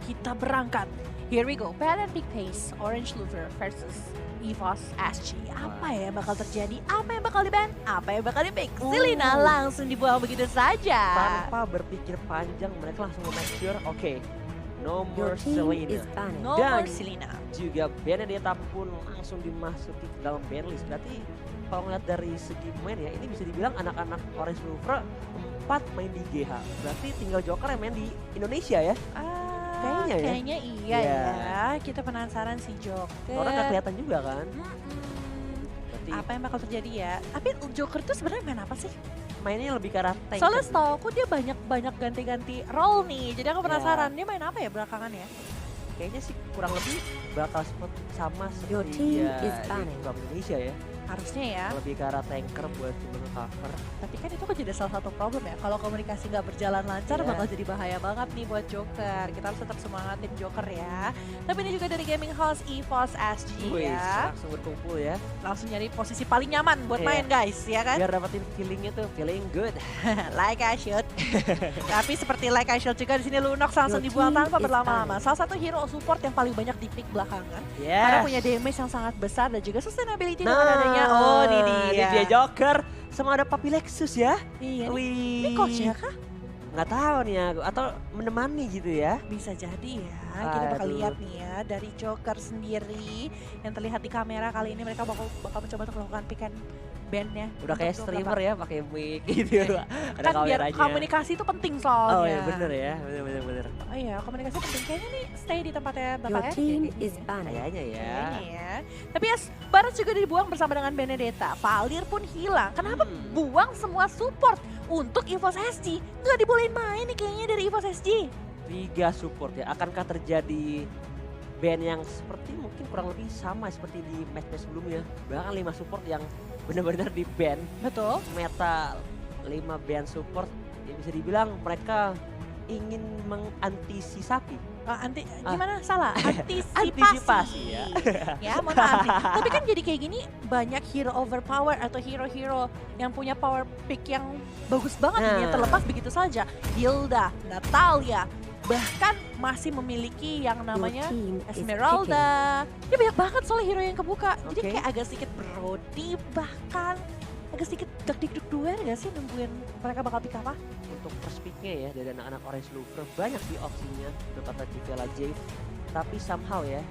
kita berangkat. Here we go, Bad and Big Pace, Orange Lover versus EVOS SG. Apa yang bakal terjadi? Apa yang bakal di-ban? Apa yang bakal di-pick? Selena langsung dibuang begitu saja. Tanpa berpikir panjang, mereka langsung make sure, oke, no Your more team Selena. is banning. No Dan- more Selena. Juga Benedetta pun langsung dimasuki ke dalam ban list. Berarti kalau ngeliat dari segi main ya, ini bisa dibilang anak-anak Orange Lover 4 main di GH. Berarti tinggal Joker yang main di Indonesia ya. Kayaknya ya. Kayaknya iya Iya. ya. Kita penasaran si Joker. Orang nggak kelihatan juga kan. Berarti Apa yang bakal terjadi ya? Tapi Joker tuh sebenarnya main apa sih? mainnya lebih ke arah tank. Soalnya setahu aku dia banyak ganti-ganti role nih. Jadi aku penasaran dia main apa ya belakangan ya? Kayaknya sih kurang lebih bakal sama Your seperti team ya is di banning. Club Indonesia ya. Harusnya ya. Lebih ke arah tanker buat cuma nge-cover. Tapi kan itu kan jadi salah satu problem ya. Kalau komunikasi nggak berjalan lancar Iya. bakal jadi bahaya banget nih buat Joker. Kita harus tetap semangatin Joker ya. Tapi ini juga dari gaming house EVOS SG Wih, ya. langsung berkumpul ya. Langsung nyari posisi paling nyaman buat Iya. main guys, ya kan? Biar dapetin feelingnya tuh, feeling good. Like I should. Tapi seperti like I should juga di sini Lunox langsung Your dibuang team tanpa is berlama-lama. Salah satu hero support yang paling banyak di pick belakangan. Karena punya damage yang sangat besar dan juga sustainability dengan adanya. Oh, ini dia. Joker sama ada Papi Lexus ya. Iya. Wih. Ini coachnya kah? Nggak tahu nih aku, atau menemani gitu ya. Bisa jadi ya. Kita bakal Aduh. lihat nih ya dari Joker sendiri yang terlihat di kamera kali ini mereka bakal mencoba untuk melakukan pick and ban-nya. Udah untuk kayak beberapa- streamer ya, pakai mic gitu. Ada Kan biar kameranya. komunikasi itu penting soalnya. Oh iya bener ya, bener. Oh iya, komunikasi penting. Kayaknya nih stay di tempatnya Your Bapak Eric ya team kayaknya is ya. banning. Kayaknya ya. Kayaknya ya. Tapi ya, Barat juga dibuang bersama dengan Benedetta. Valir pun hilang. Kenapa buang semua support untuk EVOS SG? Nggak dibolehin main nih kayaknya dari EVOS SG. 3 support ya. Akankah terjadi ban yang seperti mungkin kurang lebih sama seperti di match-match sebelumnya. Bahkan 5 support yang benar-benar di ban. Betul. Meta 5 ban support ya bisa dibilang mereka ingin mengantisipasi. Gimana salah? Antisipasi. Antisipasi ya. Ya, mohon maaf nih. Tapi kan jadi kayak gini banyak hero overpower atau hero-hero yang punya power pick yang bagus banget nih, yang Nah. terlepas begitu saja. Hilda, Natalia, bahkan masih memiliki yang namanya Your team is picking. Esmeralda. Dia banyak banget soalnya hero yang kebuka. Jadi Oke. kayak agak sedikit Brody, bahkan agak sedikit dak-dik-duk duel gak sih nungguin mereka bakal pick apa? Untuk first picknya ya dari anak-anak Orange Lover banyak sih opsinya untuk kata Tivela Jave. Tapi somehow ya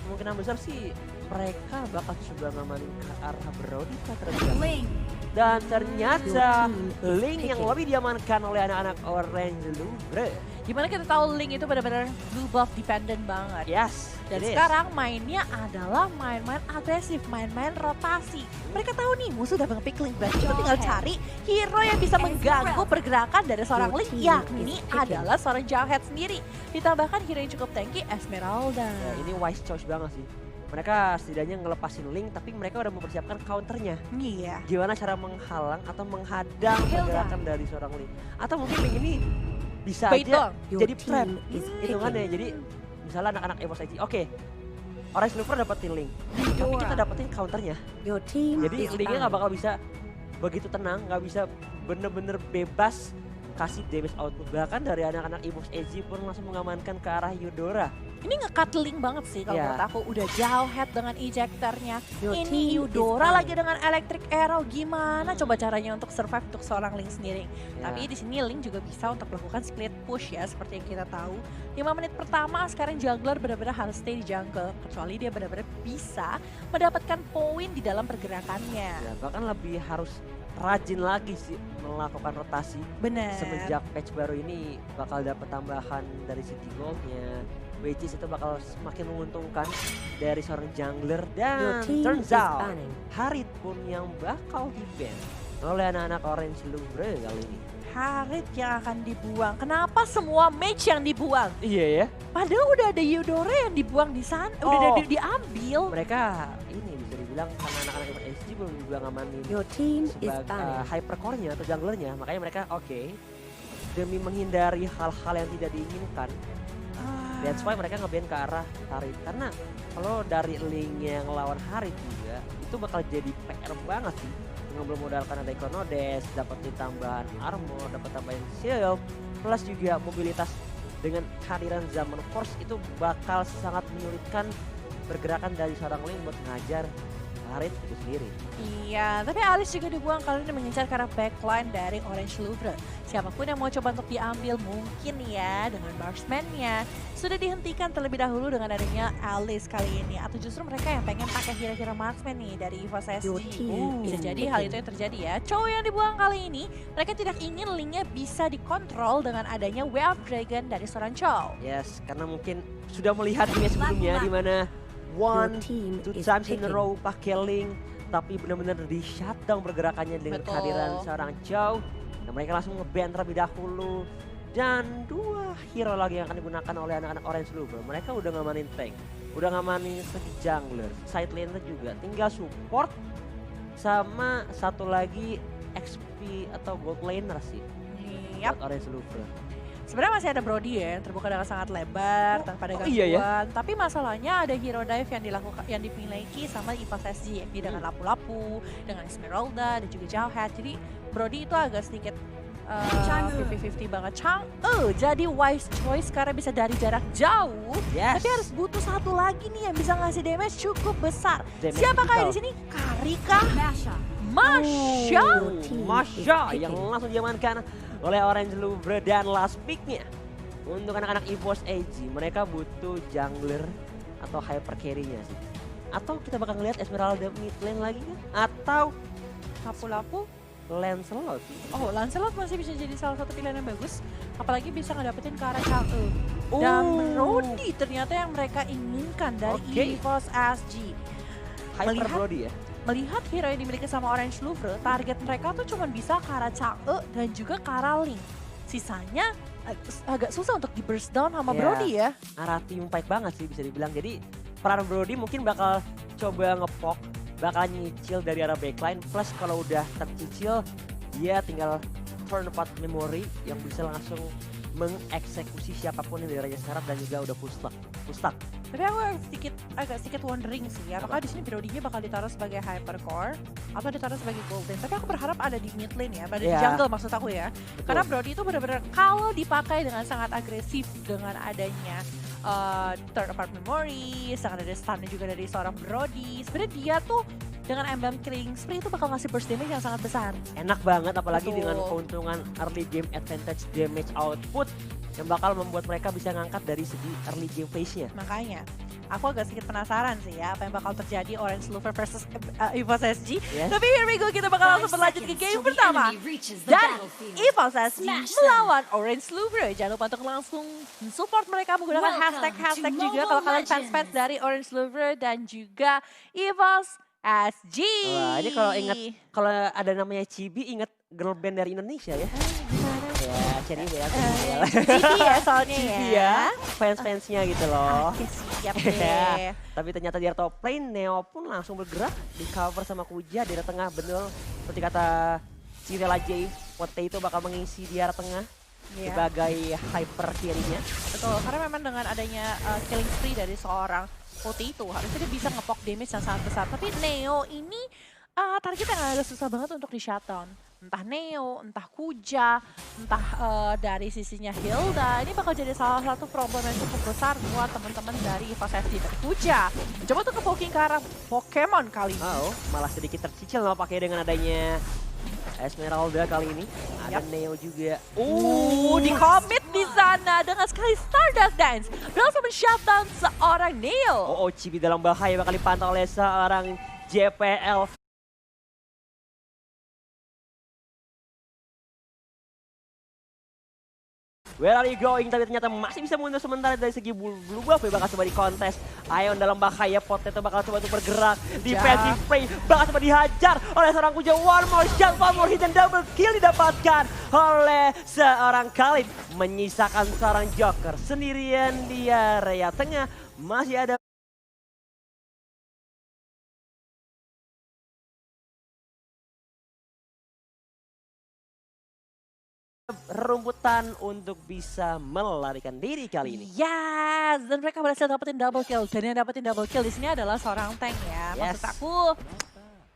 kemungkinan besar sih mereka bakal coba ngamanin ke arah Brody terlebih. Dan ternyata Link yang lebih diamankan oleh anak-anak Orange Lover. Gimana kita tahu Link itu benar-benar blue buff dependent banget. Yes. Dan it is. sekarang mainnya adalah main-main agresif, main-main rotasi. Mereka tahu nih musuh udah nge-pick Link, berarti kita tinggal cari hero yang bisa mengganggu pergerakan dari seorang Your Link, team yakni is picking. adalah seorang Jawhead sendiri. Ditambahkan hero yang cukup tanky, Esmeralda. Ya, ini wise choice banget sih. Mereka setidaknya ngelepasin Link tapi mereka udah mempersiapkan counternya. Iya. Gimana cara menghalang atau menghadang pergerakan dari seorang Link. Atau mungkin Link ini bisa Bait aja doang. Your jadi trap. team is Hitungannya picking. jadi misalnya anak-anak EVOS IG, oke, Orange Lover dapetin Link, tapi kita dapetin counternya. Your team Jadi is Linknya nggak banning. bakal bisa begitu tenang, nggak bisa bener-bener bebas kasih damage output. Bahkan dari anak-anak EVOS IG pun langsung mengamankan ke arah Eudora. Ini nge-cut Link banget sih kalau Iya. menurut aku. Udah Jawhead dengan ejectornya. Your Ini team is Eudora banning. lagi dengan Electric Arrow. Gimana coba caranya untuk survive untuk seorang Link sendiri? Ya. Tapi di sini Link juga bisa untuk melakukan split push ya, seperti yang kita tahu. 5 menit pertama sekarang jungler benar-benar harus stay di jungle, kecuali dia benar-benar bisa mendapatkan poin di dalam pergerakannya. Ya, bahkan lebih harus rajin lagi sih melakukan rotasi. Bener. Semenjak patch baru ini bakal dapat tambahan dari City Gold-nya, which is itu bakal semakin menguntungkan dari seorang jungler. Your Dan team turns is out banning. Harit pun yang bakal di-ban oleh anak-anak Orange Lover kali ini. Harit yang akan dibuang. Kenapa semua mage yang dibuang? Iya ya. Padahal udah ada Eudora yang dibuang di sana, udah Oh. ada diambil. Mereka ini bisa dibilang karena anak-anak SG belum juga ngamanin Your team is sebagai banning. hypercore-nya atau junglernya. Makanya mereka oke, demi menghindari hal-hal yang tidak diinginkan. That's why mereka nge-ban ke arah Harit. Karena kalau dari Link yang lawan Harit juga, itu bakal jadi PR banget sih. Dengan belum modalkan ada Iconodes, dapetin tambahan armor, dapat tambahan shield, plus juga mobilitas dengan kehadiran Zaman Force itu bakal sangat menyulitkan pergerakan dari seorang Lane buat ngajar Karin itu sendiri. Iya, tapi Alice juga dibuang kali ini mengincar ke arah backline dari Orange Louvre. Siapapun yang mau coba untuk diambil mungkin ya dengan marksman-nya sudah dihentikan terlebih dahulu dengan adanya Alice kali ini. Atau justru mereka yang pengen pakai hero-hero marksman nih dari EVOS SG. Bisa jadi hal itu yang terjadi ya. Cowok yang dibuang kali ini, mereka tidak ingin linknya bisa dikontrol dengan adanya Way of Dragon dari seorang Chow. Yes, karena mungkin sudah melihat ini sebelumnya di mana one, two times in a row pakai link, tapi benar-benar di shutdown pergerakannya dengan Betul. kehadiran seorang Chow. Dan mereka langsung nge-ban terlebih dahulu. Dan 2 hero lagi yang akan digunakan oleh anak-anak Orange Louvre. Mereka udah ngamanin tank, udah ngamanin segi jungler, side laner juga. Tinggal support sama satu lagi XP atau gold laner sih. Yap. Buat Orange Louvre. Sebenarnya masih ada Brody ya, yang terbuka dengan sangat lebar tanpa ada gangguan. Iya ya? Tapi masalahnya ada hero dive yang dilakukan, yang dimiliki sama EVOS SG, yakni dengan lapu-lapu, dengan Esmeralda dan juga Jawhead. Jadi Brody itu agak sedikit 50-50 banget. Jadi wise choice karena bisa dari jarak jauh. Yes. Tapi harus butuh satu lagi nih yang bisa ngasih damage cukup besar. Damage Siapakah critical. di sini? Karika? Masya. Masya yang langsung diamankan oleh Orange Louvre. Dan last picknya untuk anak-anak EVOS AG, mereka butuh jungler atau hyper carry-nya sih. Atau kita bakal ngeliat Esmeralda mid lane lagi kan? Atau Lapu-lapu? Lancelot. Oh, Lancelot masih bisa jadi salah satu pilihan yang bagus. Apalagi bisa ngedapetin ke arah Chang'e. Dan Brody ternyata yang mereka inginkan dari Oke. EVOS SG. Hyper Melihat- Brody ya. Melihat hero yang dimiliki sama Orange Louvre, target mereka tuh cuma bisa ke arah Chang'e dan juga ke arah Link. Sisanya agak susah untuk di burst down sama Ya. Brody ya. Arah team fight banget sih bisa dibilang. Jadi peran Brody mungkin bakal coba ngepok, bakal nyicil dari arah backline. Plus kalau udah tercicil, dia tinggal turn apart memory yang bisa langsung mengeksekusi siapapun yang dari Raja Syarat dan juga udah full stack. Tapi aku agak sedikit wondering sih, apakah di sini Brody-nya bakal ditaruh sebagai hypercore atau ditaruh sebagai golden. Tapi aku berharap ada di mid lane ya, ada di Iya. jungle maksud aku ya. Betul. Karena Brody itu benar-benar kalau dipakai dengan sangat agresif dengan adanya turn apart memory, sangat ada stunnya juga dari seorang Brody. Sebenarnya dia tuh dengan emblem killing spree itu bakal ngasih burst damage yang sangat besar. Enak banget apalagi Betul. dengan keuntungan early game advantage damage output yang bakal membuat mereka bisa ngangkat dari segi early game phase-nya. Makanya aku agak sedikit penasaran sih ya apa yang bakal terjadi Orange Louvre versus EVOS SG. Yes. Tapi here we go, kita bakal langsung berlanjut ke game pertama. Dan EVOS SG melawan Orange Louvre. Jangan lupa untuk langsung support mereka menggunakan hashtag juga kalau kalian fans dari Orange Louvre dan juga EVOS SG. Wah, ini kalau ingat kalau ada namanya Chibi ingat girl band dari Indonesia ya. Ya, Cherry ya. Cibi ya soalnya Chibi ya. ya, fans-fansnya gitu loh. Oke, siap Ya, deh. tapi ternyata di top lane Neo pun langsung bergerak di cover sama Kuja di arah tengah. Bener seperti kata Civela J, Potato bakal mengisi di arah tengah Iya. sebagai hyper carry-nya. Betul, karena memang dengan adanya killing spree dari seorang Potato harusnya dia bisa ngepok damage yang sangat besar. Tapi Neo ini target yang agak susah banget untuk di shutdown. Entah Neo, entah Kuja, entah dari sisinya Hilda. Ini bakal jadi salah satu problem yang cukup besar buat teman-teman dari EVOS SG. Tapi Kuja coba tuh ke-poking ke arah Pokemon kali ini. Oh, malah sedikit tercicil nggak pakai dengan adanya Esmeralda kali ini. Ada Neo juga. Di commit di sana dengan sekali Stardust Dance. Berhasil men-shutdown seorang Neo. Oh, Chibi dalam bahaya bakal dipantau oleh seorang JPL. Where are you going? Tapi ternyata masih bisa mundur sementara dari segi blue buff ya, bakal coba di kontes. Ion dalam bahaya, Potato bakal coba untuk bergerak. Defensive play bakal coba dihajar oleh seorang Kuja. One more shot, one more hit dan double kill didapatkan oleh seorang Khalid. Menyisakan seorang Joker sendirian di area tengah. Masih ada rumputan untuk bisa melarikan diri kali ini. Yes, dan mereka berhasil dapetin double kill. Dan yang dapetin double kill di sini adalah seorang tank ya. Yes. Maksud aku,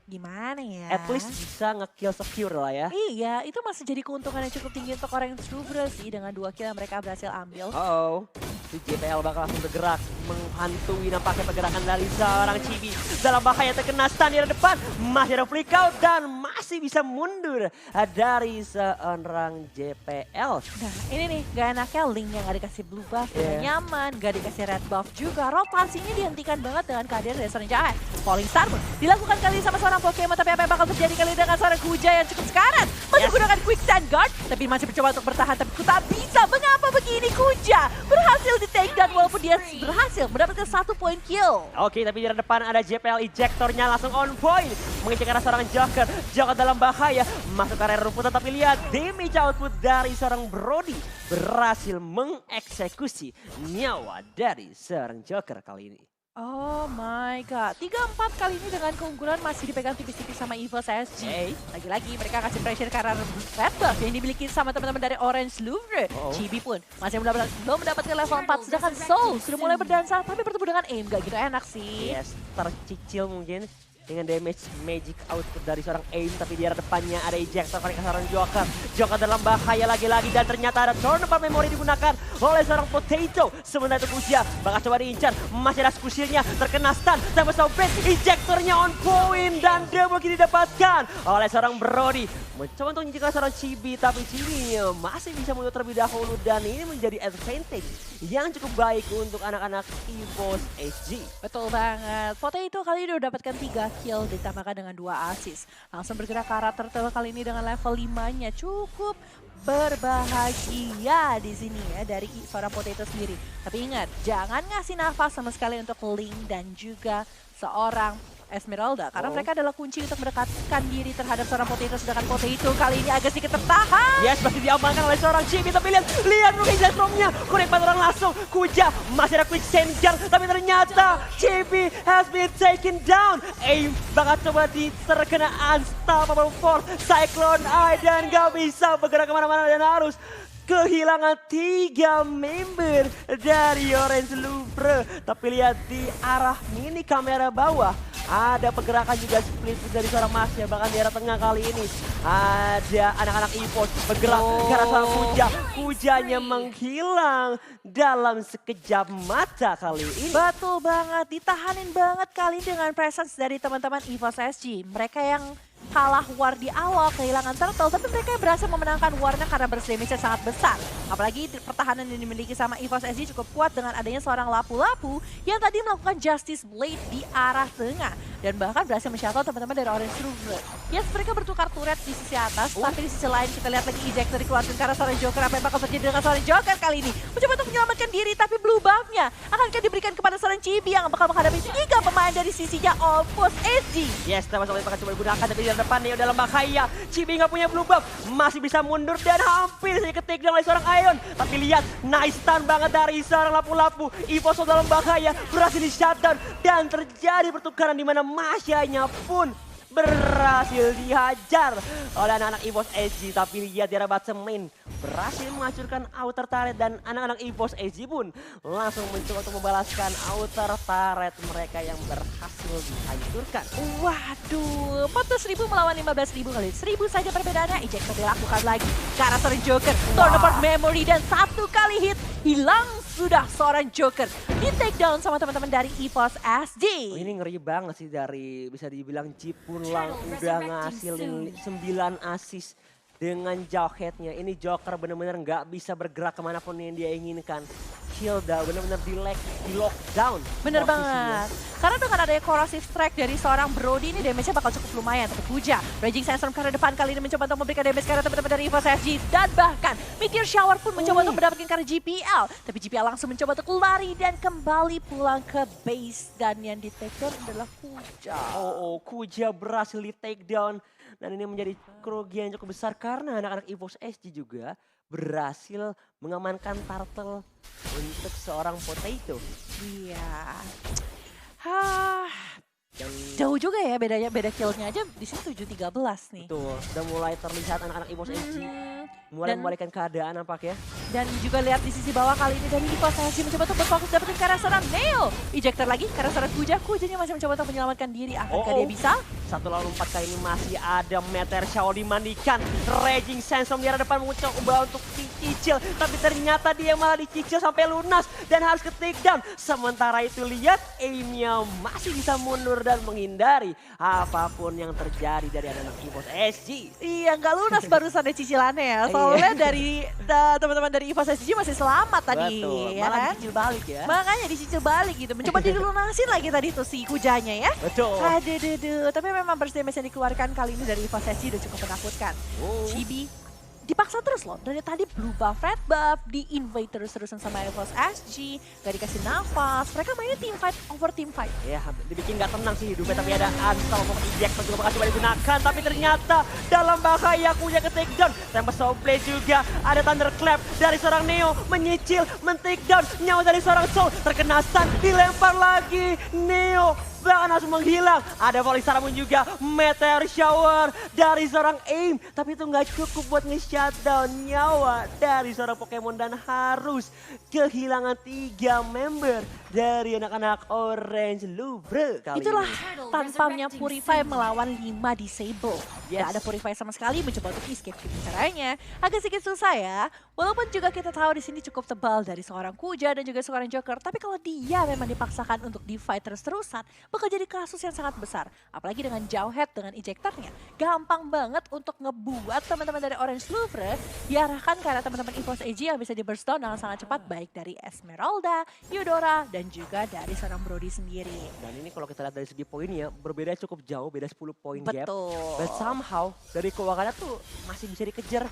Gimana ya? At least bisa nge-kill secure lah ya. Iya, itu masih jadi keuntungan yang cukup tinggi untuk orang Sluvre sih dengan 2 kill yang mereka berhasil ambil. Oh, si JPL bakal langsung bergerak menghantui nampaknya pergerakan dari seorang Chibi. Dalam bahaya terkena stun di depan, masih ada flick out dan masih bisa mundur dari seorang JPL. Nah ini nih gak enaknya Link yang gak dikasih blue buff, Iya. gak nyaman, gak dikasih red buff juga. Rotasinya dihentikan banget dengan kehadiran dari seorang Jahat. Falling Star pun dilakukan kali ini sama seorang Pokemon, tapi apa yang bakal terjadi kali ini dengan seorang Kuja yang cukup sekarat. Masih menggunakan Quick Stand Guard, tapi masih mencoba untuk bertahan, tapi ku tak bisa. Mengapa begini Kuja? Berhasil di take down walaupun dia berhasil mendapatkan 1 point kill. Oke, tapi di depan ada JPL ejectornya langsung on point. Mengincar arah seorang Joker. Joker dalam bahaya. Masuk ke area rumput, tapi lihat damage output dari seorang Brody berhasil mengeksekusi nyawa dari seorang Joker kali ini. Oh my god, 3-4 kali ini dengan keunggulan masih dipegang tipis-tipis sama EVOS SG. Lagi-lagi mereka kasih pressure karena red buff yang dimiliki sama teman-teman dari Orange Louvre. Chibi pun masih belum mendapatkan level 4, sedangkan Soul sudah mulai berdansa tapi bertemu dengan aim gak gitu enak sih. Yes, tercicil mungkin dengan damage magic output dari seorang aim, tapi di arah depannya ada ejector kali seorang Joker. Joker dalam bahaya lagi-lagi dan ternyata ada turnover memory digunakan oleh seorang Potato. Sementara itu Kusia bakal coba diincar, masih ada skusilnya, terkena stun, sampai sobek, ejectornya on point dan double kill didapatkan oleh seorang Brody. Mencoba untuk menyingkirkan seorang Chibi, tapi Chibi masih bisa mundur terlebih dahulu dan ini menjadi advantage yang cukup baik untuk anak-anak EVOS SG. Betul banget, Potato kali ini udah dapatkan 3 kill ditambahkan dengan 2 assist. Langsung bergerak ke arah turtle kali ini dengan level 5-nya. Cukup berbahagia di sini ya dari seorang Potato sendiri. Tapi ingat, jangan ngasih nafas sama sekali untuk Link dan juga seorang Esmeralda. Karena mereka adalah kunci untuk mendekatkan diri terhadap seorang Potato. Sedangkan Potato kali ini agak sedikit tertahan. Yes, masih diamankan oleh seorang Chibi, tapi lihat Ruki Jetstromnya. Kurek orang langsung, Kuja masih ada quick changer, tapi ternyata Chibi has been taken down. Aim bakal coba terkena unstoppable force, Cyclone Eye dan gak bisa bergerak kemana-mana dan harus kehilangan 3 member dari Orange Louvre. Tapi lihat di arah mini kamera bawah, ada pergerakan juga split dari seorang Masya. Bahkan di arah tengah kali ini ada anak-anak EVOS bergerak ke arah seorang Kuja. Kujanya menghilang dalam sekejap mata kali ini. Betul banget, ditahanin banget kali dengan presence dari teman-teman EVOS SG. Mereka yang kalah war di awal, kehilangan turtle, tapi mereka berhasil memenangkan warnya karena burst damage-nya sangat besar. Apalagi pertahanan yang dimiliki sama EVOS SG cukup kuat dengan adanya seorang lapu-lapu yang tadi melakukan Justice Blade di arah tengah. Dan bahkan berhasil men-shuttle teman-teman dari Orange Louvre. Yes, mereka bertukar turret di sisi atas, tapi di sisi lain kita lihat lagi ejector dikeluarkan karena seorang Joker. Apa yang bakal terjadi dengan seorang Joker kali ini? Mencoba untuk menyelamatkan diri, tapi blue buff-nya akankah diberikan kepada seorang Chibi yang bakal menghadapi 3 pemain dari sisinya EVOS SG. Yes, sama-sama bakal coba digunakan, tapi di depan nih dalam bahaya. Chibi nggak punya blue buff, masih bisa mundur dan hampir saja ke-take down oleh seorang Ion. Tapi lihat, nice stun banget dari seorang lapu-lapu. EVOS dalam bahaya, berhasil di shutdown dan terjadi pertukaran di mana Masyanya pun berhasil dihajar oleh anak-anak EVOS SG. Tapi lihat di arah bottom lane berhasil menghancurkan outer turret dan anak-anak EVOS SG pun langsung mencoba untuk membalaskan outer turret mereka yang berhasil dihancurkan. Waduh, 14.000 melawan 15.000 kali. 1.000 saja perbedaannya, ejector dilakukan lagi. Karena seorang Joker, turnover memory dan 1 kali hit, hilang sudah seorang Joker. Di take down sama teman-teman dari EVOS SG. Oh, ini ngeri banget sih dari bisa dibilang Cipulang udah ngasilin 9 assist dengan jawheadnya. Ini Joker benar-benar nggak bisa bergerak kemanapun yang dia inginkan. Hilda benar-benar di lockdown. Bener posisinya. banget. Karena dengan adanya corrosive strike dari seorang Brody ini damage-nya bakal cukup lumayan. Tapi Kuja, Raging Sandstorm karena depan kali ini mencoba untuk memberikan damage karena teman-teman dari EVOS SG. Dan bahkan Meteor Shower pun mencoba untuk mendapatkan karena GPL. Tapi GPL langsung mencoba untuk lari dan kembali pulang ke base. Dan yang di take down adalah Kuja. Kuja berhasil di take down. Dan ini menjadi kerugian yang cukup besar karena anak-anak EVOS SG juga berhasil mengamankan turtle untuk seorang Potato. Iya. Jauh juga ya beda killnya aja di sini 7-13 nih. Betul, sudah mulai terlihat anak-anak EVOS SG mulai membalikkan keadaan nampak ya. Dan juga lihat di sisi bawah kali ini dari EVOS SG mencoba untuk berfokus dapetin karena seorang Neo. Ejector lagi karena seorang Kuja. Kujanya masih mencoba untuk menyelamatkan diri. Akankah dia bisa? 1 lawan 4 kali ini masih ada Meteor Shower dimandikan. Raging Sandstorm di arah depan mencoba untuk dicicil. Tapi ternyata dia malah dicicil sampai lunas dan harus ke takedown. Sementara itu lihat aimnya masih bisa mundur dan menghindari apapun yang terjadi dari anak EVOS SG. Iya, nggak lunas barusan ada cicilannya ya. Soalnya dari teman-teman dari EVOS SG masih selamat tadi. Betul, Ya malah kan? dicicil balik ya. Makanya dicicil balik gitu. Mencoba dilunasin lagi tadi tuh si kujanya ya. Betul. Aduh. Tapi memang burst damage yang dikeluarkan kali ini dari EVOS SG udah cukup menakutkan. Oh. Chibi dipaksa terus loh. Dari tadi blue buff, red buff, di-invade terus-terusan sama EVOS SG. Gak dikasih nafas. Mereka mainnya team fight over team fight. Ya, dibikin nggak tenang sih hidupnya, tapi ada Unstoppable Ejector juga bakal coba digunakan. Tapi ternyata dalam bahaya punya ke takedown. Tempest Blade juga, ada Thunderclap dari seorang Neo, menyicil, men-takedown. Nyawa dari seorang Soul, terkena stun, dilempar lagi. Neo bahkan langsung menghilang. Ada volley Saramon juga, Meteor Shower dari seorang Aim. Tapi itu nggak cukup buat nge-shutdown nyawa dari seorang Pokemon dan harus kehilangan 3 member dari anak-anak Orange Louvre kali Itulah ini. tanpanya Purify melawan 5 disable. Yes. Gak ada Purify sama sekali mencoba untuk escape. Caranya agak sedikit susah ya. Walaupun juga kita tahu di sini cukup tebal dari seorang Kuja dan juga seorang Joker. Tapi kalau dia memang dipaksakan untuk di-fight terus-terusan, bakal jadi kasus yang sangat besar. Apalagi dengan Jawhead dengan ejectornya. Gampang banget untuk ngebuat teman-teman dari Orange Louvre diarahkan ke arah teman-teman EVOS SG yang bisa di burst down dengan sangat cepat. Baik dari Esmeralda, Eudora, dan juga dari seorang Brody sendiri. Dan ini kalau kita lihat dari segi poinnya berbeda cukup jauh, beda 10 poin gap. Betul. But somehow dari keuangannya tuh masih bisa dikejar.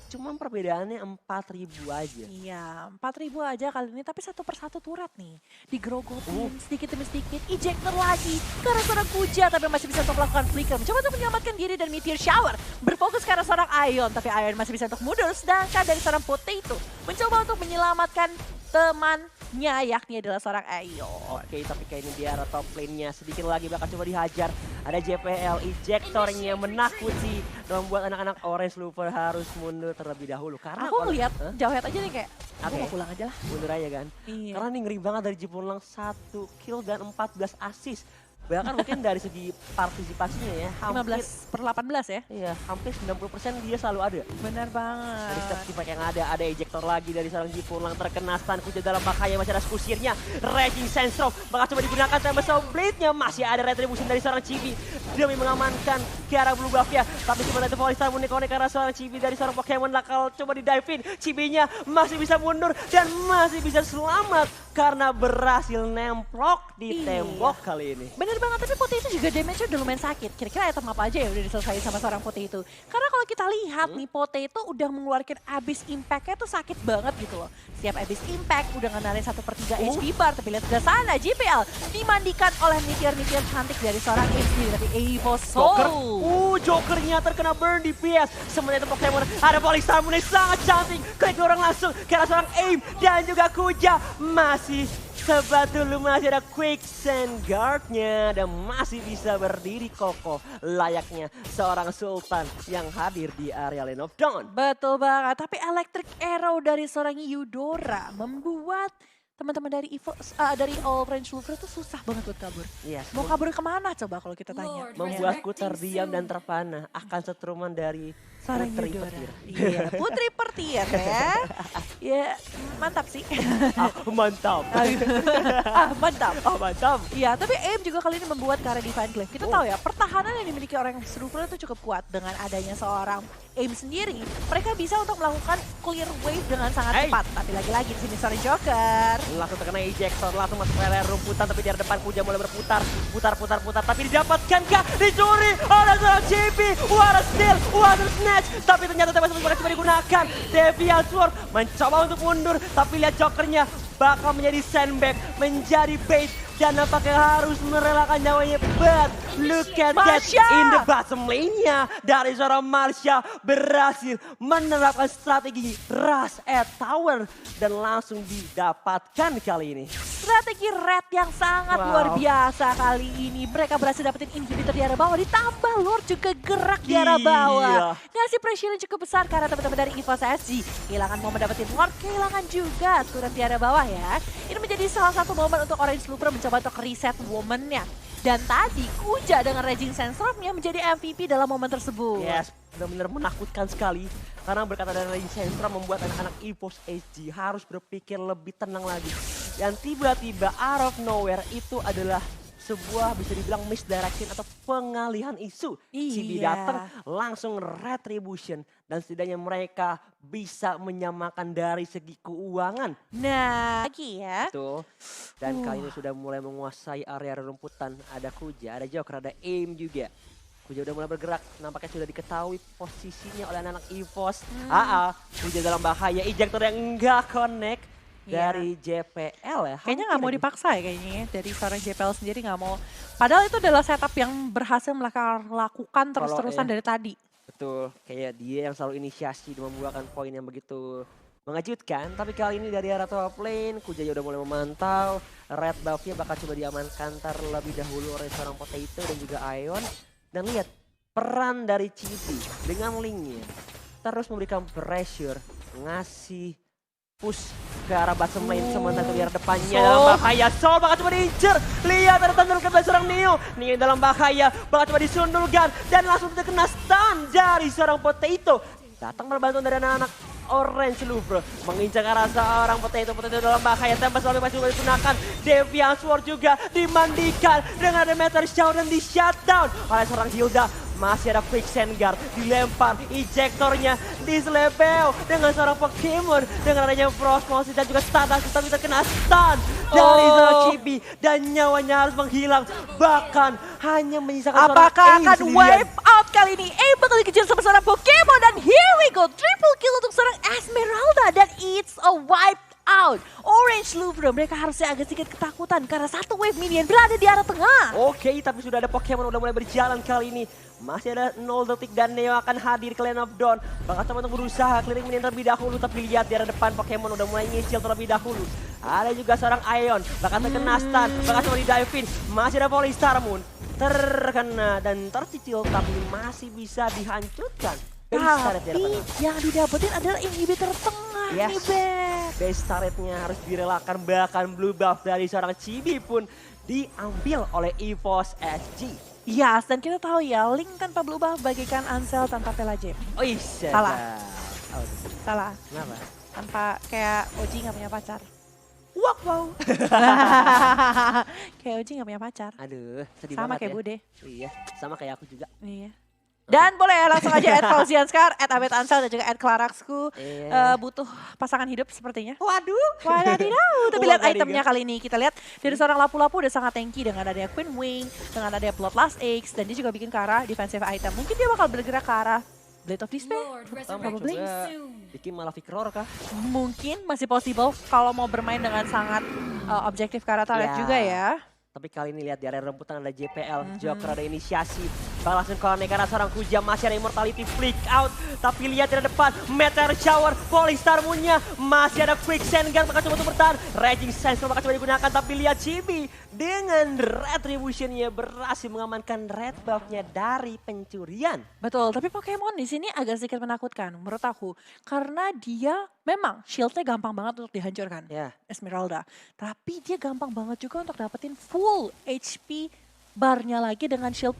Cuma perbedaannya 4.000 aja. Iya, 4.000 aja kali ini, tapi satu persatu turret nih. Digerogotin sedikit demi sedikit, ejector lagi. Ke arah seorang Kuja, tapi masih bisa untuk melakukan flicker. Mencoba untuk menyelamatkan diri dan Meteor Shower. Berfokus ke arah seorang Ion, tapi Ion masih bisa untuk mundur. Sedangkan dari seorang Potato, mencoba untuk menyelamatkan temannya, yakni adalah seorang Ion. Oke, tapi kayak ini di arah top lane-nya sedikit lagi bakal coba dihajar. Ada JPL, ejectornya menakuti dan membuat anak-anak Orange Louvre harus mundur terlebih dahulu. Karena Aku ngeliat Jawhead aja nih kayak, aku Oke. mau pulang aja lah. mundur aja kan. Iya. Karena ini ngeri banget dari Jepunlang 1 kill dan 14 assist. Bahkan mungkin dari segi partisipasinya ya, hampir 15/18 ya. iya, hampir 90% dia selalu ada. Benar banget. Dari setiap team yang ada ejector lagi dari seorang Jepunlang terkena stun. Kuja dalam bahaya, masih ada kusirnya. Raging Sandstorm bakal coba digunakan Tempest Blade-nya. Masih ada Retribution dari seorang Chibi demi mengamankan ke arah blue buff-nya. Tapi sebenarnya itu volley star unik-unik karena seorang Chibi dari seorang Pokemon bakal coba di dive in. Chibi-nya masih bisa mundur dan masih bisa selamat karena berhasil nemplok di Iya. tembok kali ini. Bener banget, tapi Potato juga damage-nya udah lumayan sakit. Kira-kira item apa aja ya udah diselesaikan sama seorang Potato. Karena kalau kita lihat nih, Potato udah mengeluarkan abis impact-nya tuh sakit banget gitu loh. Setiap abis impact udah ngenalin 1/3 HP bar. Tapi lihat sebelah sana, JPL dimandikan oleh meteor-meteor cantik dari seorang HP. Tapi EVOS Joker, Soul. Jokernya terkena burn di PS. Sementara itu Pokemon ada Volley Star Moon yang sangat cantik. Klik orang langsung ke arah seorang Aim dan juga Kuja. Masih sebat dulu, masih ada Quicksand Guard-nya dan masih bisa berdiri kokoh layaknya seorang Sultan yang hadir di area Lane of Dawn. Betul banget, tapi Electric Arrow dari seorang Eudora membuat teman-teman dari dari Orange Louvre tuh susah banget buat kabur. Yes, Mau kabur kemana coba kalau kita tanya? membuatku terdiam dan terpana akan setruman dari Seorang Putri Eudora. Petir. Iya, Putri Petir ya. Ya, mantap sih. Mantap. Mantap. Mantap. Iya, tapi AIM juga kali ini membuat ke arah Divine Glaive. Kita tahu ya, pertahanan yang dimiliki orang Louvre itu cukup kuat. Dengan adanya seorang AIM sendiri, mereka bisa untuk melakukan clear wave dengan sangat cepat. Tapi lagi-lagi di sini seorang Joker. Langsung terkena ejector, langsung masuk ke area rumputan, tapi di arah depan Kuja mulai berputar, putar, tapi didapatkankah? Dicuri oleh seorang JP. What a steal, what a snatch, tapi ternyata Tempest Blade coba digunakan. Devial Sword mencoba untuk mundur, tapi lihat Jokernya bakal menjadi sandbag, menjadi bait, dan nampaknya harus merelakan nyawanya. But look at that, Marsha! in the bottom lane-nya dari seorang Marsha berhasil menerapkan strategi Rush at Tower dan langsung didapatkan kali ini. Strategi red yang sangat luar biasa kali ini. Mereka berhasil dapetin inhibitor di arah bawah. Ditambah Lord juga gerak di arah bawah. Ngasih pressure yang cukup besar karena teman-teman dari EVOS SG. Kehilangan momen dapetin Lord, kehilangan juga turret di arah bawah ya. Ini menjadi salah satu momen untuk Orange Louvre mencoba untuk reset momennya. Dan tadi Kuja dengan Raging Sandstorm-nya menjadi MVP dalam momen tersebut. Yes, benar-benar menakutkan sekali. Karena berkata dari Raging Sandstorm membuat anak-anak EVOS SG harus berpikir lebih tenang lagi. Dan tiba-tiba out of nowhere itu adalah sebuah bisa dibilang misdirection atau pengalihan isu. Chibi Iya. datang langsung retribution dan setidaknya mereka bisa menyamakan dari segi keuangan. Nah, lagi ya. Tuh. Dan kali ini sudah mulai menguasai area rumputan. Ada Kuja, ada Joker, ada Aim juga. Kuja udah mulai bergerak, nampaknya sudah diketahui posisinya oleh anak-anak EVOS. Kuja dalam bahaya, ejector yang enggak connect. Dari JPL ya. Kayaknya nggak mau dipaksa ya kayaknya ya. Dari seorang JPL sendiri nggak mau. Padahal itu adalah setup yang berhasil mereka lakukan terus-terusan dari tadi. Betul, kayak dia yang selalu inisiasi dan membuahkan poin yang begitu mengejutkan. Tapi kali ini dari arah top lane, Kuja udah mulai memantau. Red buff-nya bakal coba diamankan terlebih dahulu oleh seorang Potato dan juga Ion. Dan lihat, peran dari Chibi dengan Link-nya terus memberikan pressure, ngasih push ke arah bottom lane sementara di arah depannya dalam bahaya. Sol bakal coba diincer. Lihat ada tandurkan dari seorang Neo. Neo dalam bahaya, bakal coba disundulkan dan langsung terkena stun dari seorang Potato. Datang berbantuan dari anak-anak Orange Louvre mengincar ke arah seorang Potato dalam bahaya. Tembak selalu masih juga digunakan. Deviant Sword juga dimandikan dengan ada Meteor Shower dan di shutdown oleh seorang Hilda. Masih ada Quicksand Guard, dilempar ejektornya, diselebel dengan seorang Pokemon. Dengan adanya Frost Motion dan juga status tapi terkena stun dari seorang Chibi. Dan nyawanya harus menghilang, bahkan hanya menyisakan seorang Apakah Aim akan sendirian. wipe out kali ini? Bakal dikejar sama seorang Pokemon dan here we go. Triple kill untuk seorang Esmeralda dan it's a wipe out. Orange Louvre mereka harusnya agak sedikit ketakutan karena satu wave minion berada di arah tengah. Oke, tapi sudah ada Pokemon udah mulai berjalan kali ini. Masih ada 0 detik dan Neo akan hadir ke Land of Dawn. Bakal coba untuk berusaha clearing minion terlebih dahulu. Tapi lihat di arah depan Pokemon udah mulai nge-shield terlebih dahulu. Ada juga seorang Ion, bakal terkena stun, bakal coba di-dive-in. Masih ada Polystar Moon, terkena dan tercicil tapi masih bisa dihancurkan. Tapi yang didapetin adalah inhibitor tengah nih, Beb. Base turretnya harus direlakan, bahkan blue buff dari seorang Chibi pun diambil oleh EVOS SG. Yes, dan kita tahu ya, Link tanpa blue buff bagaikan Ansel tanpa Pelajem. Oh iya. Salah. Salah. Kenapa? Tanpa kayak Oji nggak punya pacar. Wow. Kayak Oji nggak punya pacar. Aduh, sedih Sama banget kayak ya. Bude. Iya, sama kayak aku juga. Iya. Dan boleh langsung aja add Fauzian Scar, add Abed Ansel dan juga add Claraxku. Butuh pasangan hidup sepertinya. Waduh. Wadidaw. Tapi lihat Wadidaw. itemnya kali ini. Kita lihat dari seorang lapu-lapu udah sangat tanky dengan adanya Queen Wing, dengan adanya Bloodlust Eggs, dan dia juga bikin ke arah defensive item. Mungkin dia bakal bergerak ke arah Blade of Despair. Probably. Bikin malah Vicror kah? Mungkin masih possible kalau mau bermain dengan sangat objektif ke arah turret Ya. juga ya. Tapi kali ini lihat di area rembutan ada JPL, Joker ada inisiasi. Bakal langsung connect karena seorang Kuja masih ada Immortality flick out. Tapi lihat di depan, Meteor Shower, Polystar Moon-nya. Masih ada Quicksand Guard bakal coba untuk bertahan. Raging Sandstorm bakal coba digunakan, tapi lihat Chibi dengan Retribution-nya berhasil mengamankan red buff-nya dari pencurian. Betul, tapi Pokemon di sini agak sedikit menakutkan menurut aku. Karena dia memang shieldnya gampang banget untuk dihancurkan. Ya. Esmeralda. Tapi dia gampang banget juga untuk dapetin full HP barnya lagi dengan shield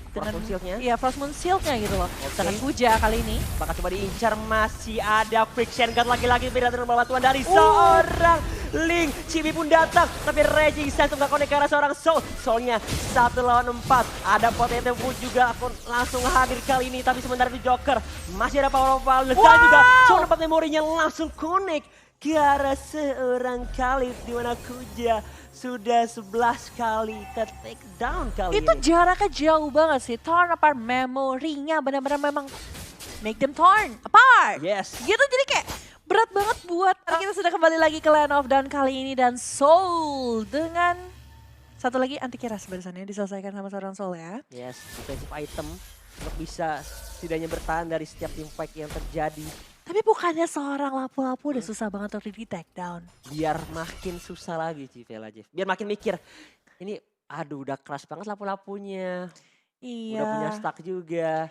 dengan Moon Shield-nya? Iya, Frost Moon Shield-nya gitu loh. Dengan Kuja kali ini. Bakal coba diincar, masih ada Quicksand Guard lagi-lagi beda dengan bantuan dari seorang Link. Chibi pun datang, tapi Raging Sandstorm gak connect ke arah seorang Soul. Soulnya 1 lawan 4. Ada Potato pun juga akan langsung hadir kali ini, tapi sementara itu Joker masih ada Power of Violence dan juga Soul dapat memorinya langsung connect ke arah seorang Khalid, di mana Kuja sudah 11 kali ke take down kali Itu ini. jaraknya jauh banget sih. Torn apart memorinya benar-benar memang make them torn apart. Yes. Gitu, jadi kayak berat banget buat. Kita sudah kembali lagi ke Land of Dawn kali ini dan Soul dengan satu lagi anti keras barusannya diselesaikan sama seorang Soul ya. Yes, defensive item untuk bisa setidaknya bertahan dari setiap team fight yang terjadi. Tapi bukannya seorang lapu-lapu udah susah banget untuk di take down. Biar makin susah lagi Civela Jeff. Biar makin mikir, ini aduh udah keras banget lapu-lapunya. Iya. Udah punya stack juga.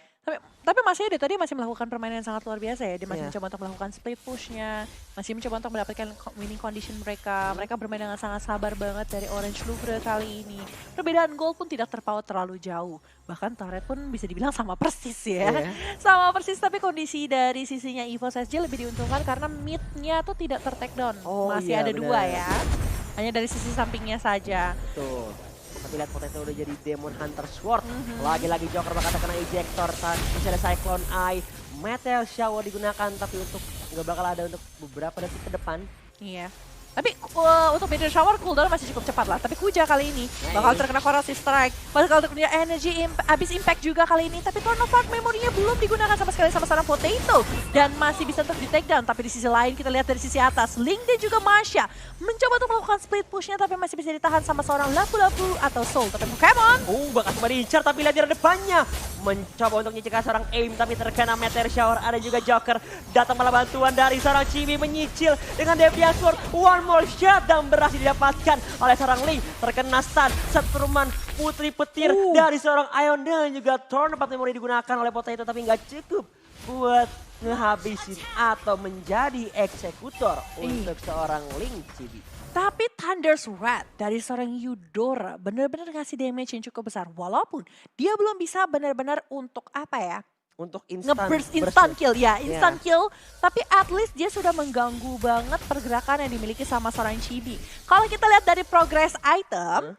Tapi masih tadi masih melakukan permainan yang sangat luar biasa ya. Dia masih Iya. mencoba untuk melakukan split push-nya, masih mencoba untuk mendapatkan winning condition mereka. Mereka bermain dengan sangat sabar banget dari Orange Louvre kali ini. Perbedaan gol pun tidak terpaut terlalu jauh. Bahkan turret pun bisa dibilang sama persis ya. Iya. Sama persis, tapi kondisi dari sisinya EVOS SG lebih diuntungkan karena mid-nya tuh tidak ter-take down. Oh, Masih iya, ada dua benar. ya. Hanya dari sisi sampingnya saja. Tuh. Tapi lihat Potato udah jadi Demon Hunter Sword. Mhm. Lagi-lagi Joker bakal terkena ejector. Masih ada Cyclone Eye. Meteor Shower digunakan tapi untuk nggak bakal ada untuk beberapa detik ke depan. Iya. Tapi untuk Meteor Shower cooldown masih cukup cepat lah. Tapi Kuja kali ini bakal terkena Corrosive Strike. Bakal terkena Energy habis impact juga kali ini. Tapi Torn of Arc memorinya belum digunakan sama sekali sama seorang Potato. Dan masih bisa untuk di take down. Tapi di sisi lain kita lihat dari sisi atas. Link dan juga Masha mencoba untuk melakukan split pushnya. Tapi masih bisa ditahan sama seorang Lapu-Lapu atau Soul. Tapi Pokemon Bakal coba diincar tapi lihat di depannya. Mencoba untuk nyicil seorang aim tapi terkena Meteor Shower. Ada juga Joker. Datang malah bantuan dari seorang Chibi menyicil dengan Deviant Sword. One more shot dan berhasil didapatkan oleh seorang Link. Terkena stun, setruman putri petir dari seorang Ion dan juga Torn of Memori digunakan oleh Potato tapi nggak cukup buat ngehabisin atau menjadi eksekutor untuk seorang Link Chibi. Tapi Thunder's Wrath dari seorang Eudora benar-benar ngasih damage yang cukup besar. Walaupun dia belum bisa benar-benar untuk apa ya, Untuk instant nge-burst burst instant kill ya, Iya. instant kill. Tapi at least dia sudah mengganggu banget pergerakan yang dimiliki sama seorang Chibi. Kalau kita lihat dari progress item,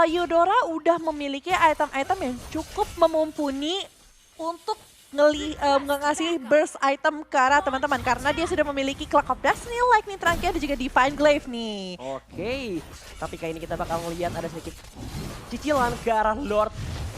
Eudora udah memiliki item-item yang cukup memumpuni untuk ngasih burst item ke arah teman-teman. Karena dia sudah memiliki Clock of Destiny, Lightning Trunkia dan juga Divine Glaive nih. Oke, tapi kali ini kita bakal melihat ada sedikit cicilan ke arah Lord.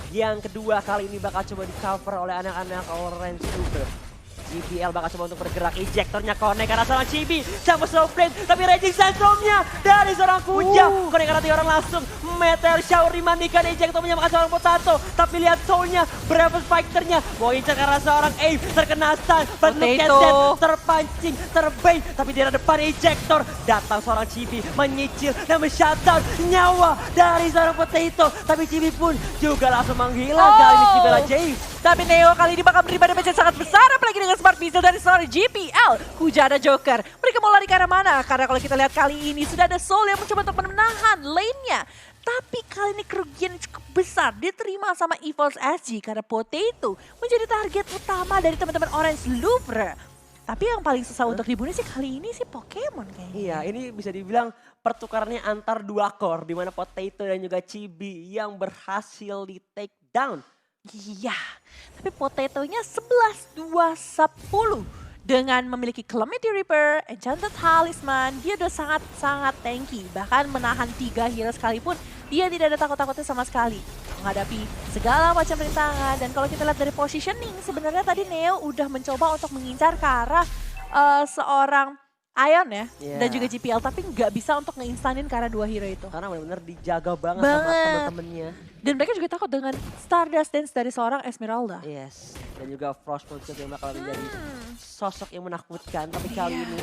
Yang kedua kali ini bakal coba di cover oleh anak-anak Orange Louvre. GBL bakal coba untuk bergerak, ejektornya connect karena seorang Chibi sama Soul Flame, tapi Raging Sandstorm-nya dari seorang Kuja. Connect karena orang langsung, Meteor Shower dimandikan, ejektor menyamakan seorang Potato. Tapi lihat Soul-nya, Brave Fighter-nya mau incar karena seorang Aim, terkena stun, Potato terpancing, terbang. Tapi di depan ejektor, datang seorang Chibi menyicil dan men-shutdown nyawa dari seorang Potato. Tapi Chibi pun juga langsung menghilang kali ini Chibi James. Tapi Neo kali ini bakal beri damage yang sangat besar, apalagi dengan Smart Missile dari seorang GPL. Kuja ada Joker. Mereka mau lari ke arah mana? Karena kalau kita lihat kali ini sudah ada Soul yang mencoba untuk menahan lane-nya. Tapi kali ini kerugian yang cukup besar diterima sama EVOS SG karena Potato menjadi target utama dari teman-teman Orange Louvre. Tapi yang paling susah untuk dibunuh sih kali ini sih Pokemon kayaknya. Iya, ini bisa dibilang pertukarannya antar dua core, di mana Potato dan juga Chibi yang berhasil di take down. Iya, tapi Potato-nya 11-2-10. Dengan memiliki Calamity Reaper, Enchanted Talisman, dia udah sangat-sangat tanky. Bahkan menahan 3 hero sekalipun, dia tidak ada takut-takutnya sama sekali. Menghadapi segala macam rintangan. Dan kalau kita lihat dari positioning, sebenarnya tadi Neo udah mencoba untuk mengincar ke arah seorang Ion ya, dan juga GPL, tapi nggak bisa untuk ngeinstanin ke arah 2 hero itu. Karena benar-benar dijaga banget sama teman-temannya. Dan mereka juga takut dengan Stardust Dance dari seorang Esmeralda. Yes, dan juga Frostmourne yang bakal menjadi sosok yang menakutkan. Tapi kali ini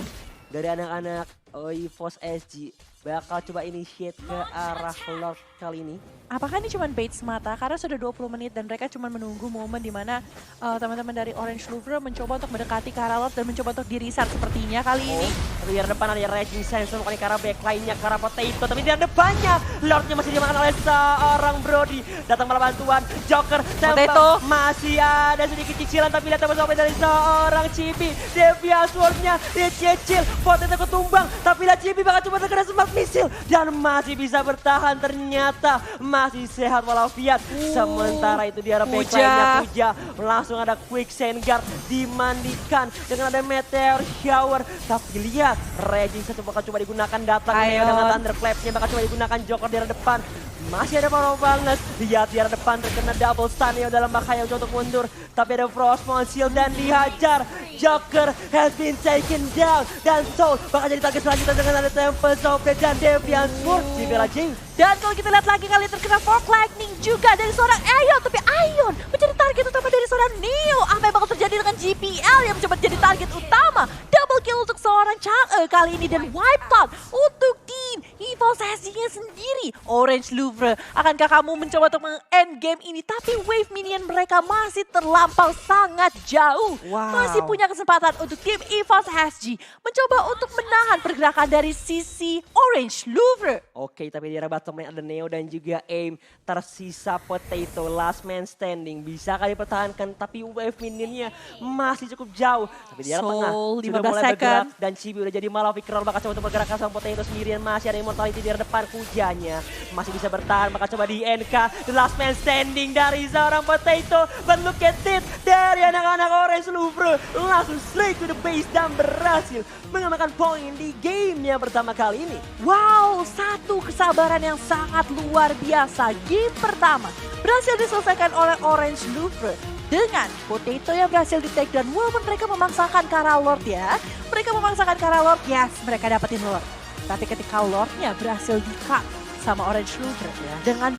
dari anak-anak EVOS SG bakal coba initiate ke arah Lord kali ini. Apakah ini cuma bait semata? Karena sudah 20 menit dan mereka cuma menunggu momen di mana teman-teman dari Orange Louvre mencoba untuk mendekati ke arah Lord dan mencoba untuk di-reset sepertinya kali ini. Tapi di depan ada Raging Sandstorm bukan ke arah backline-nya, ke arah Potato. Tapi di depannya Lordnya masih dimakan oleh seorang Brody. Datang malah bantuan Joker, Potato masih ada sedikit cicilan. Tapi lihat teman-teman dari seorang Chibi. Deviant Sword-nya dicicil, Potato ketumbang. Tapi lihat Chibi bakal coba terkena Smart Missile dan masih bisa bertahan, ternyata masih sehat walafiat. Sementara itu di arah backline-nya Kuja langsung ada Quick Sand Guard dimandikan dengan ada Meteor Shower. Tapi lihat Raging Sandstorm bakal coba digunakan, datang Neo dengan Thunderclap-nya bakal coba digunakan. Joker di arah depan masih ada power banget. Lihat di arah depan terkena double stun Neo dalam bahaya untuk mundur. Tapi ada Frostmourne Shield dan dihajar. Joker has been taken down dan Soul bakal jadi target selanjutnya dengan ada Tempest of Fate dan Deviant Sword. Cibela James. Dan kalau kita lihat lagi kali terkena Fork Lightning juga dari seorang Ion. Tapi Ion menjadi target utama dari seorang Neo. Apa yang bakal terjadi dengan GPL yang mencoba jadi target utama? Double kill untuk seorang Chang'e kali ini dan wipe out untuk tim EVOS SG-nya sendiri. Orange Louvre, akankah kamu mencoba untuk meng-end game ini? Tapi wave minion mereka masih terlampau sangat jauh. Wow. Masih punya kesempatan untuk tim EVOS SG mencoba untuk menahan pergerakan dari sisi Orange Louvre. Oke, tapi di arah bottom lane ada Neo dan juga Aim. Tersisa Potato, last man standing. Bisa kali dipertahankan, tapi wave minionnya masih cukup jauh. Tapi di arah tengah Soul, sudah 15 mulai second. bergerak. Dan Chibi udah jadi malah Vikral bakal coba untuk bergerak sama Potato sendirian. Masih ada Immortality di arah depan, Kujanya masih bisa bertahan. Bakal coba di NK, the last man standing dari seorang Potato. But look at it, dari anak-anak Orange Louvre langsung straight to the base dan berhasil mengamankan poin di game yang pertama kali ini. Wow, satu kesabaran yang sangat luar biasa. Game pertama berhasil diselesaikan oleh Orange Louvre dengan Potato yang berhasil di take down. Walaupun mereka memaksakan ke arah Lord ya. Mereka memaksakan ke arah Lord, yes mereka dapetin Lord. Tapi ketika Lordnya berhasil di-cut sama Orange Louvre dengan